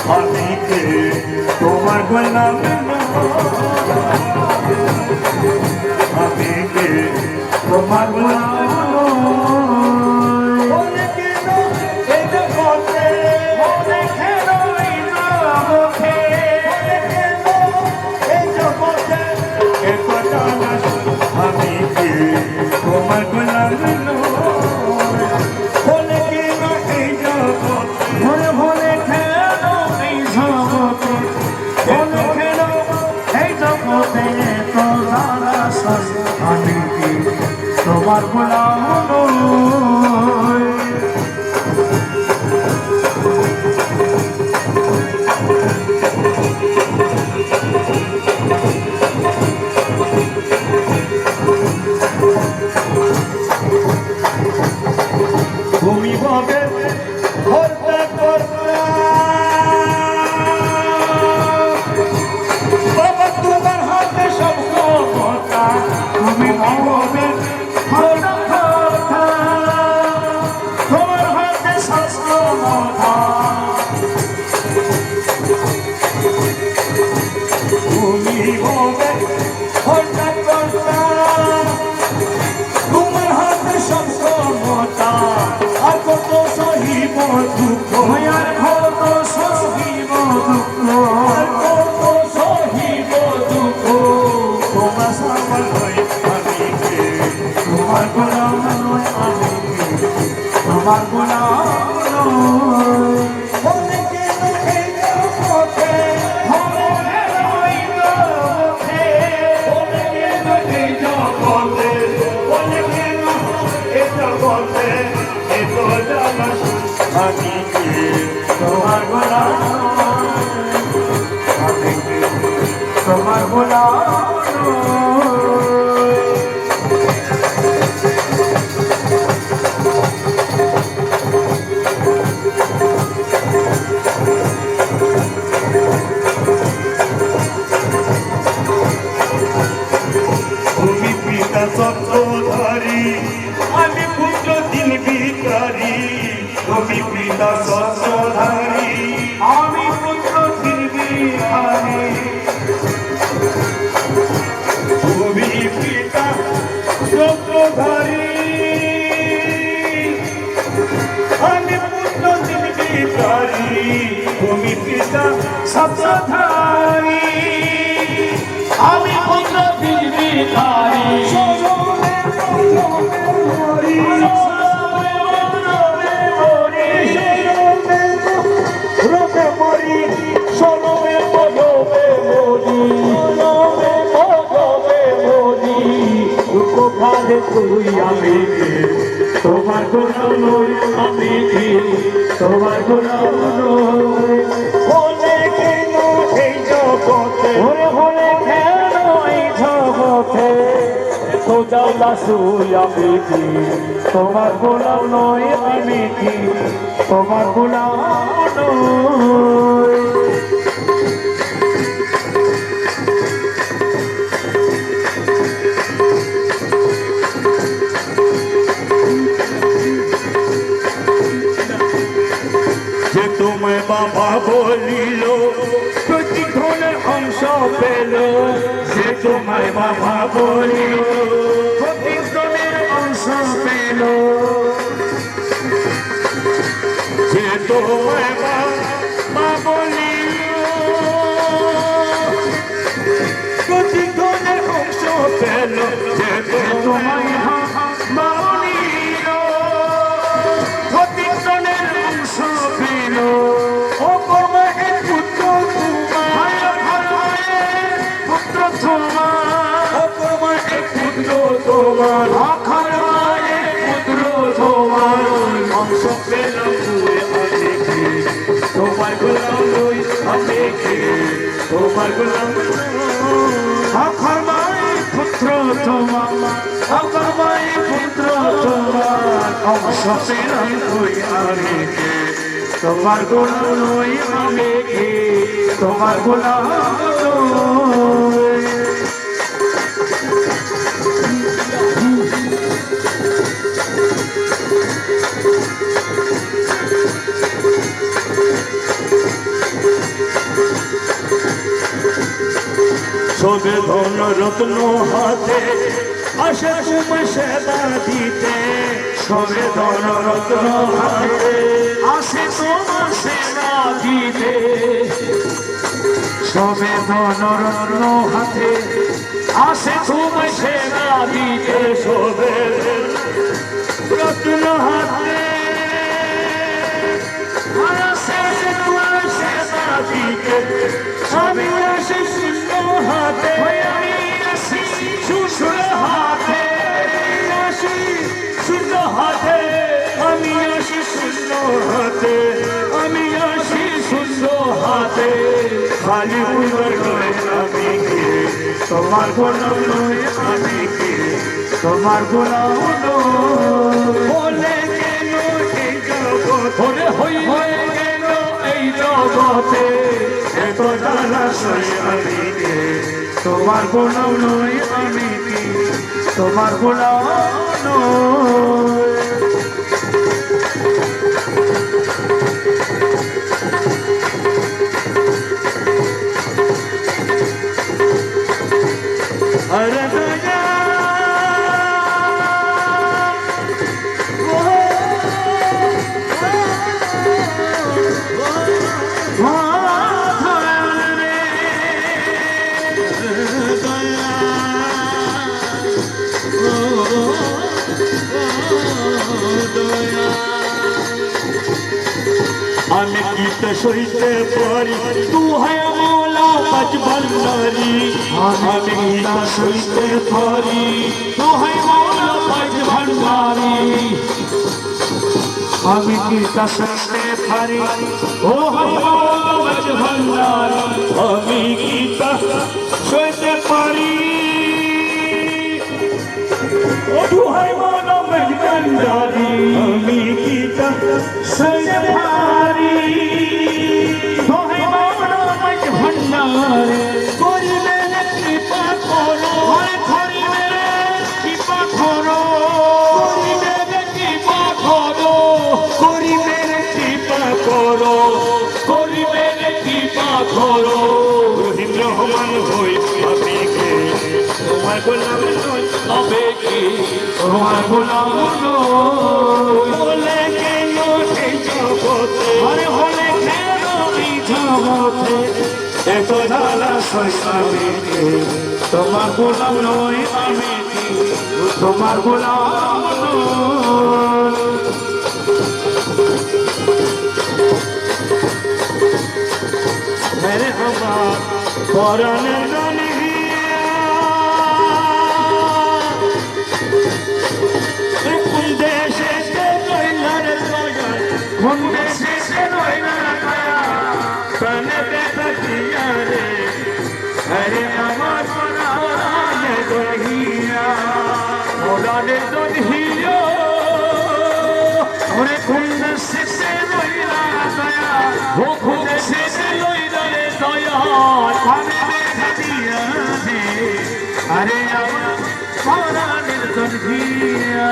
আমি কে তোমার গোলাম আমি কে তোমার গোলাম আমি কে তোমার গোলাম বলে কেন এই জগৎ ভরে ভরে কেন এই জগতে বলে কেন এই জগতে তো যারা আমি কে তোমার গোলাম তুমি বলে হত্যা করতা বাবা তোমার হাতে সব ক্ষমতা তুমি বলে হত্যা করতা তোমার হাতে সব ক্ষমতা তুমি বলে হত্যা করতা তোমার হাতে সব ক্ষমতা আর কত সহিব দুঃখ আর কত সহিব দুঃখ আর কত সহিব দুঃখ তোমার সাফল হই আমি কে তোমার গোলাম নয় আমি কে তোমার গোলাম নয় বলে কেন এই জগতে বলে কেন এই জগতে বলে কেন এই জগতে আমি কে তোমার গোলাম আমি কে তোমার গোলাম তুমি পিতা সত্যধারী আমি পুত্র দিন ভিখারি তুমি পিতা সত্যধারী আমি পুত্র দিন ভিখারি তুমি পিতা সত্যধারী আমি পুত্র দিন ভিখারি তুমি পিতা সত্যধারী আমি পুত্র দিন ভিখারি তুই আমি কে তোমার গোলাম নই আমি কে তোমার গোলাম নই বলে কেন এই জগতে বলে কেন এই জগতে তো যাও লাসুই আমি কে তোমার গোলাম নই আমি কে তোমার গোলাম নই তোমায় বাবা বলিল প্রতিক্ষণের অংশ পেল সে তোমায় বাবা বলিল প্রতিক্ষণের অংশ পেল সে তোমায় বাবা বলিল প্রতিক্ষণের অংশ পেল সে তোমায় বাবা বলিল প্রতিক্ষণের অংশ পেল ও কর্মে পুত্র পুত্র তোমার ও কর্মে পুত্র তোমার আখারে পুত্র তোমার অংশ পেলাম তোমার গোলাম নই আমি কে তোমার গোলাম আখারে পুত্র তোমার আখারে পুত্র তোমার অংশ পেলাম আমি কে তোমার গোলাম নই আমি কে তোমার গোলাম নই শোভে ধন রত্ন হাতে আসে তোমায় সেবা দিতে শোভে ধন রত্ন হাতে আসে তোমার সেবা দিতে শোভে ধন রত্ন হাতে আসে তোমায় সেবা দিতে শোভে রত্ন হাতে আসে তোমায় সেবা দিতে আমি আসি শূন্য হাতে আমি আসি শূন্য হাতে আসি শূন্য হাতে আমি আসি শূন্য হাতে আমি আসি শূন্য হাতে খালি নয় আমি কে তোমার গোলাম নয় আমি কে তোমার গোলাম বলে কেন এই জগতে হয়ে গেল এই জগতে এত জালাশয় আমি কে তোমার গোলাম নয় আমি কি তোমার গোলাম নয় अरे दया আমি গীত সইতে পারি তু হয় মৌলা পাঁচ ভণ্ডারি আমি গীত সইতে পারি তু হয় মৌলা পাঁচ ভণ্ডারি আমি গীত সইতে পারি ও হয় মৌলা পাঁচ ভণ্ডারি আমি গীত সইতে পারি ও তু হয় মৌলা পাঁচ ভণ্ডারি আমি গীত সইতে পারি করিবে কৃপা করো করিবে কৃপা করো করিবে কৃপা করো করিবে কৃপা করো করিবে কৃপা করো রহিম রহমান হই আমি কে তোমার গোলাম নই তবে কি তোমার গোলাম নই বলে কেন এই জগতে আরে হলে কেন এই জগতে এত জালাশয় আমি কে তোমার গোলাম নই আমি কি তোমার গোলাম নই মেরে আমার পরাণের কোন দেশে রইলার দয়া কোন দেশে রইলার দয়া প্রাণে ব্যথা দিয়া রে আরে আমার পরাণের দহিয়া পরাণের দহিয়া ওরে কোন দেশে রইলার দয়া ও কোন দেশে রইলার দয়া প্রাণে ব্যথা দিয়া রে আরে আমার পরাণের দহিয়া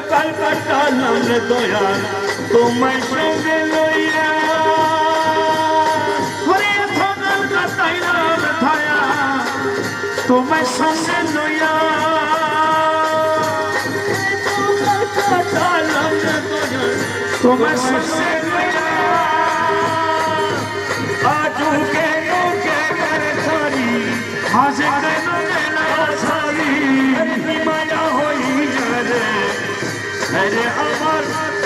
কাল কাটালাম রে দয়া তোমায় সঙ্গে লইয়া ওরে কাল কাটাইলাম দয়া তোমায় সঙ্গে লইয়া কাটালাম রে দয়া তোমায় সঙ্গে লইয়া আজু কেন ছাড়ি হাসে কেন ছাড়ি মায়া হইয়া রে আরে আমার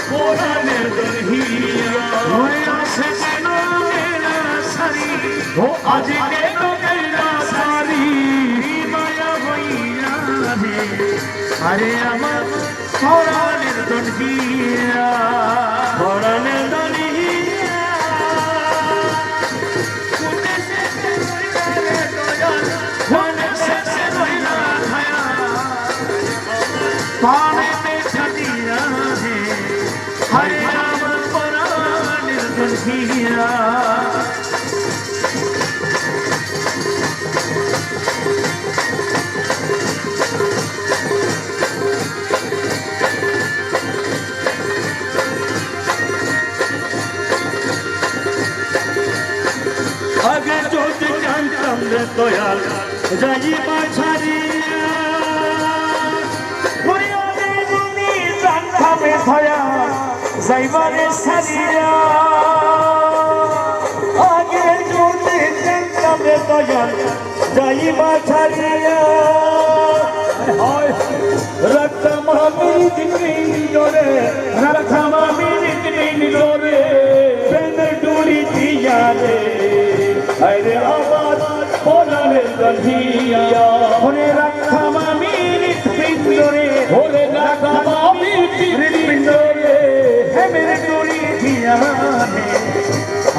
পরাণের দহিয়া হয়ে আসে কেন মেরা সারি ও আজ কেন মেরা সারি মায়া হইয়া রে আরে আমার পরাণের দহিয়া পরাণের দহিয়া কোনে সে রইলা কোনে সে রইলা ছায়া পানে हरे राम पुराण दुनिया রে দয়াল যাইবা ছাড়িয়া হইয়ারে তুমি জানতামে ধয়া যাইবারে ছাড়িয়া আগে যদি জানতামে দয়াল যাইবা ছাড়িয়া রক্তম আমি দিনে রক্তম আমি দিনে প্রেম ডুরি দিয়া রে আরে আবার পরাণের গন্ধিয়া ওরে রক্তম আমি হৃৎপিণ্ডরে ওরে রক্তম আমি হৃৎপিণ্ডরে হে মেরে ডুরি দিয়া রে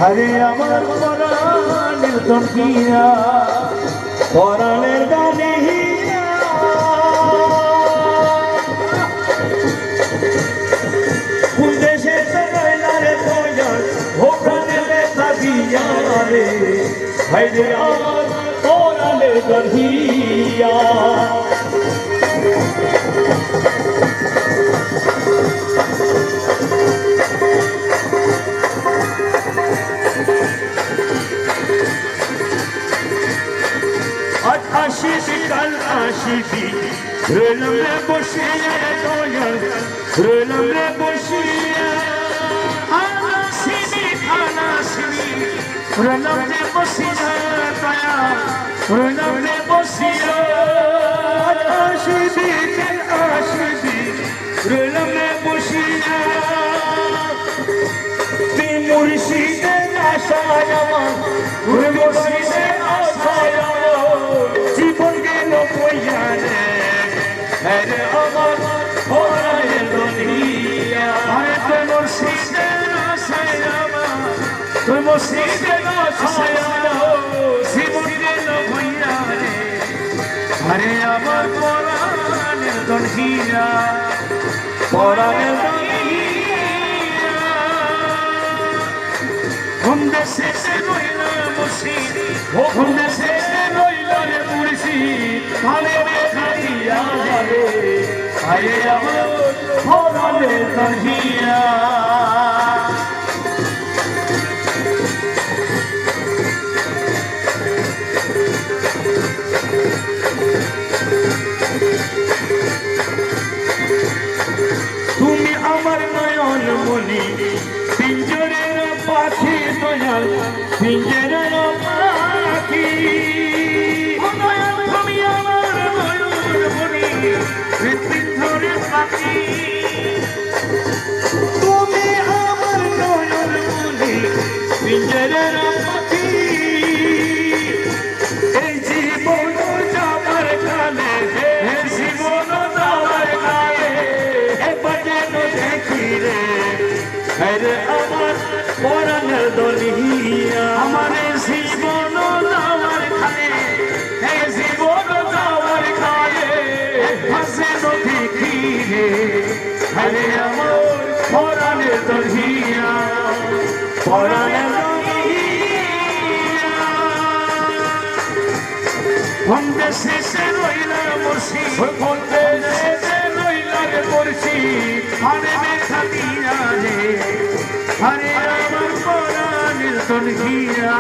আরে আমার পরাণের গন্ধিয়া পরাণের গন্ধিয়া haydi aman orale gandhiya aşık kal aşıki rölümle boşiye doyal rölümle boşiye anasini Rölümle boşiye daya Rölümle boşiye aşıki aşıki rölümle boşiye bir mürşide aşağıya mürşide aşağıya জীবন গেল কইয়ারে আরে আমার ওরে দুনিয়া আরে তোর মুর্শিদে আশায়ামা তোর মুর্শিদে আশায়ামা জীবন গেল কইয়ারে আরে আমার পরাণের দুনিয়া পরাণের দুনিয়া কোন দেশে রইল মুর্শিদ ও কোন দেশে ভালে খাইয়া রে আরে আমার পরাণে কাহিয়া তুমি আমার নয়ন মনি পিঞ্জরের পাখি দয়াল পিঞ্জরের পাখি তুমি আমার নয়ন মনি পিঞ্জরের পাখি এই জীবন যাবার কালে এই জীবন যাবার কালে বাজেন দেখি রে আরে আমার পরাণের দুনিয়া আমার জীবন যাবার কালে এই জীবন যাবার কালে বাজেন দেখি রে আরে আমার পরাণের দুনিয়া পরাণের দুনিয়া কোন দেশে রইল মুর্শিদ কোন দেশে রইল রে মুর্শিদ আরে দেখা দিয়া রে আরে আমার পরাণের দুনিয়া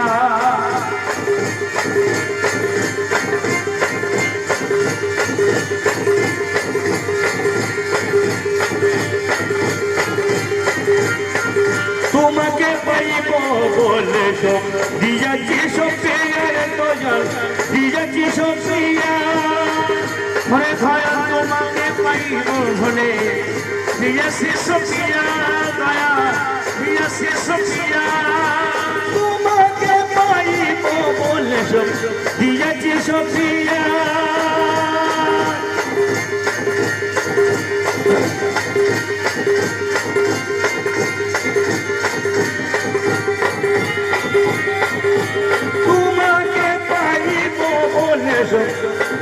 তোমাকে পাইব বলে সব দিয়াছি সব পেয়ারে দয়াল দিয়াছি সব পিয়া মনে দয়াল তোমাকে পাইব বলে দিয়াছি সব পিয়া দয়া দিয়াছি সব পিয়া তোমাকে পাইব বলে সব দিয়াছি সব পিয়া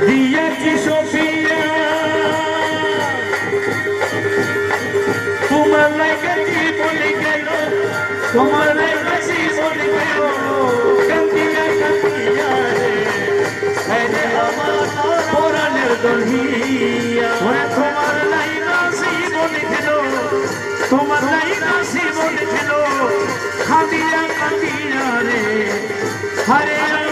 দিয়েছি সোফিয়া তোমার লাগে জীবন গেল তোমার লাগে জীবন গেল কান্দিয়া কান্দিয়া রে আমার পরাণের দুনিয়া তোমার লাইনা জীবন গেল তোমার লাইনা জীবন গেল কান্দিয়া কান্দিয়া রে হরে আমার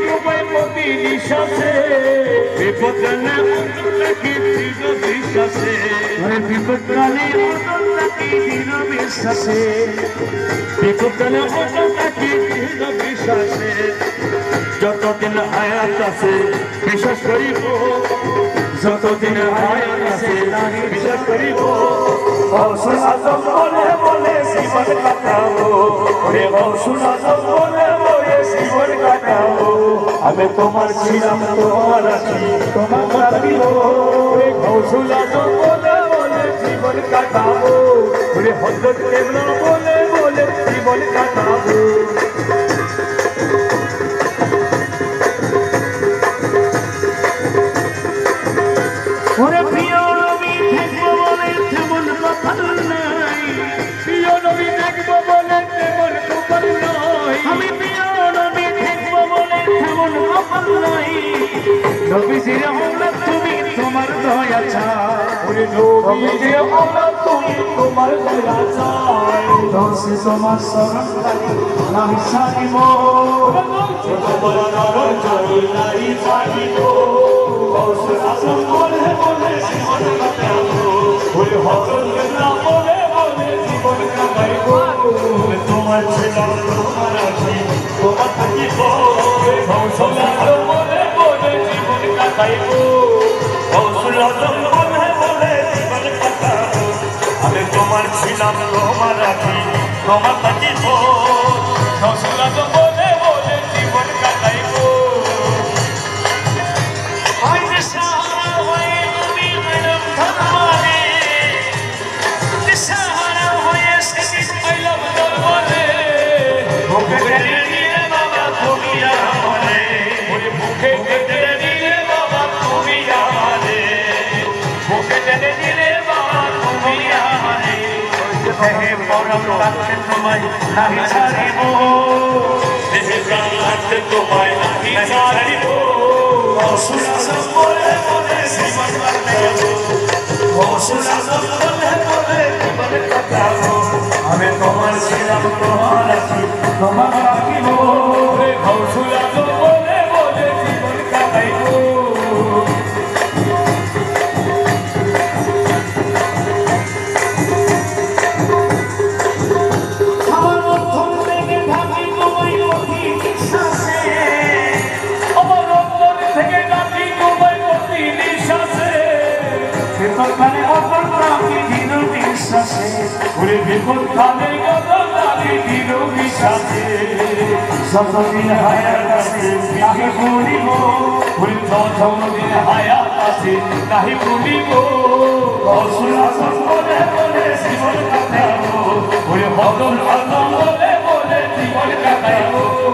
তোমায় প্রতি নিঃশ্বাসে বিপদকালে অন্তরটাকে দৃঢ় বিশ্বাসে বিপদকালে অন্তরটাকে দৃঢ় বিশ্বাসে বিপদকালে অন্তরটাকে দৃঢ় বিশ্বাসে যতদিন হায়াত আছে বিশ্বাস করিব যতদিন হায়াত আছে বিশ্বাস করিব গৌসুল আজম বলে বলে জীবন কাটাবো ওরে গৌসুল আজম বলে বলে জীবন কাটাবো আমি তোমার ছিলাম তোমার আছি তোমার রাখিব ওরে গৌসুল আজম বলে বলে জীবন কাটাবো ওরে হযরত কেবলা বলে বলে জীবন কাটাবো ওরে প্রিয় নবী দেখবো বলে তেমন কপাল নাই প্রিয় নবী দেখবো বলে তেমন কপাল নাই আমি প্রিয় নবী দেখবো বলে তেমন কপাল নাই নবীজির আওলাদ তুমি তোমার দয়া চাই ওরে নবীজির আওলাদ তুমি তোমার দয়া চাই দোষে তোমার শরণ নাই ছাড়িব তোমার নরম জয় নাই ছাড়িব গৌসুল আজম বলে বলে জীবন কাটাবো ওরে হযরত কেবলা বলে বলে জীবন কাটাইবো তোমার ছিলাম তোমার আছি তোমার থাকিব গৌসুল আজম বলে বলে জীবন কাটাইবো গৌসুল আজম বলে বলে জীবন কাটাবো আমি তোমার ছিলাম তোমার আছি তোমার থাকিব গৌসুল আজম বলে বলে জীবন কাটাইবো তোমায় নাহি ছাড়িব তোমায় নাহি ছাড়িব গৌসুল আজম বলে বলে জীবন কাটাবো গৌসুল আজম বলে বলে জীবন কাটাবো আমি তোমার ছিলাম তোমার আছি তোমার রাখিব গৌসুল আজম বলে বলে জীবন কাটাইবো বিপদকালে অন্তরটাকে দৃঢ় বিশ্বাসে ওরে বিপদকালে অন্তরটাকে দৃঢ় বিশ্বাসে যতদিন হায়াত আছে নাহি ভুলিব ওরে যতদিন হায়াত আছে নাহি ভুলিব গৌসুল আজম বলে বলে জীবন কাটাবো ওরে হযরত আজম বলে বলে জীবন কাটাবো